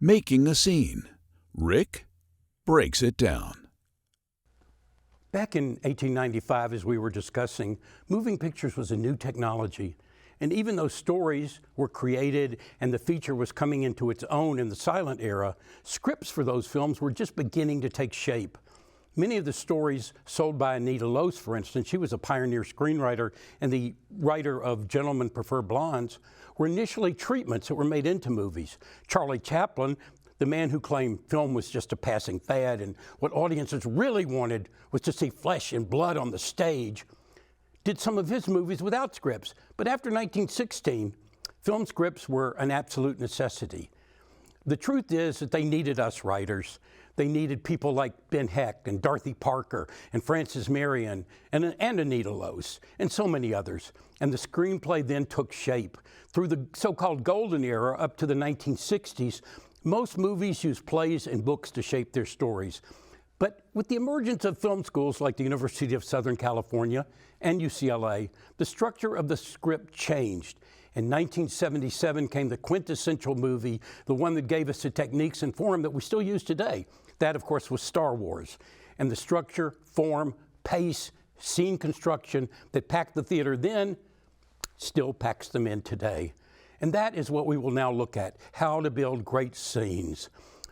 Making a scene. Rick breaks it down. Back in 1895, as we were discussing, moving pictures was a new technology. And even though stories were created and the feature was coming into its own in the silent era, scripts for those films were just beginning to take shape. Many of the stories sold by Anita Loos, for instance, she was a pioneer screenwriter and the writer of Gentlemen Prefer Blondes, were initially treatments that were made into movies. Charlie Chaplin, the man who claimed film was just a passing fad and what audiences really wanted was to see flesh and blood on the stage, did some of his movies without scripts. But after 1916, film scripts were an absolute necessity. The truth is that they needed us writers. They needed people like Ben Hecht and Dorothy Parker and Frances Marion and Anita Loos and so many others. And the screenplay then took shape. Through the so-called golden era up to the 1960s, most movies used plays and books to shape their stories. But with the emergence of film schools like the University of Southern California and UCLA, the structure of the script changed. In 1977 came the quintessential movie, the one that gave us the techniques and form that we still use today. That, of course, was Star Wars. And the structure, form, pace, scene construction that packed the theater then still packs them in today. And that is what we will now look at, how to build great scenes.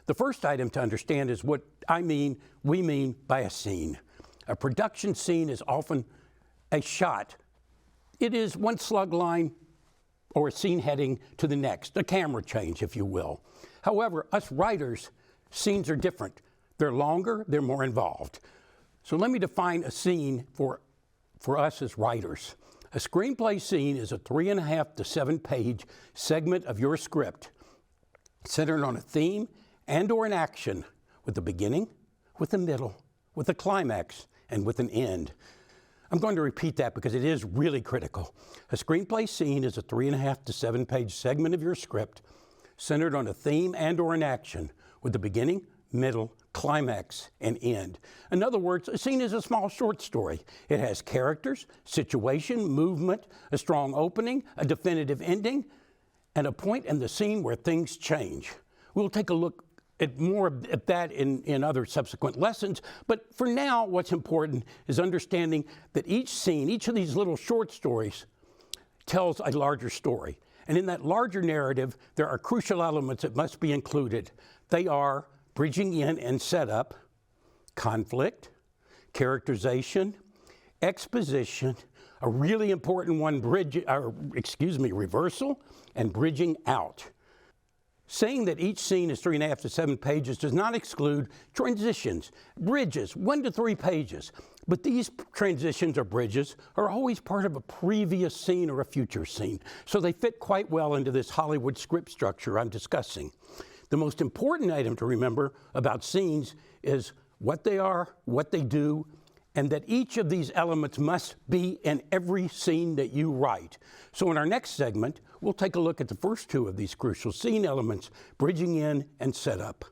The first item to understand is what we mean by a scene. A production scene is often a shot. It is one slug line or a scene heading to the next, a camera change, if you will. However, us writers, scenes are different. They're longer, they're more involved. So let me define a scene for us as writers. A screenplay scene is a 3.5 to 7 page segment of your script, centered on a theme and or an action, with a beginning, with a middle, with a climax, and with an end. I'm going to repeat that because it is really critical. A screenplay scene is a 3.5 to 7 page segment of your script, centered on a theme and or an action, with a beginning, middle, climax, and end. In other words, a scene is a small short story. It has characters, situation, movement, a strong opening, a definitive ending, and a point in the scene where things change. We'll take a look at more at that in other subsequent lessons, but for now, what's important is understanding that each scene, each of these little short stories, tells a larger story. And in that larger narrative, there are crucial elements that must be included. They are bridging in and setup, conflict, characterization, exposition, a really important one, reversal, and bridging out. Saying that each scene is 3.5 to 7 pages does not exclude transitions, bridges, 1 to 3 pages. But these transitions or bridges are always part of a previous scene or a future scene. So they fit quite well into this Hollywood script structure I'm discussing. The most important item to remember about scenes is what they are, what they do, and that each of these elements must be in every scene that you write. So in our next segment, we'll take a look at the first two of these crucial scene elements, bridging in and setup.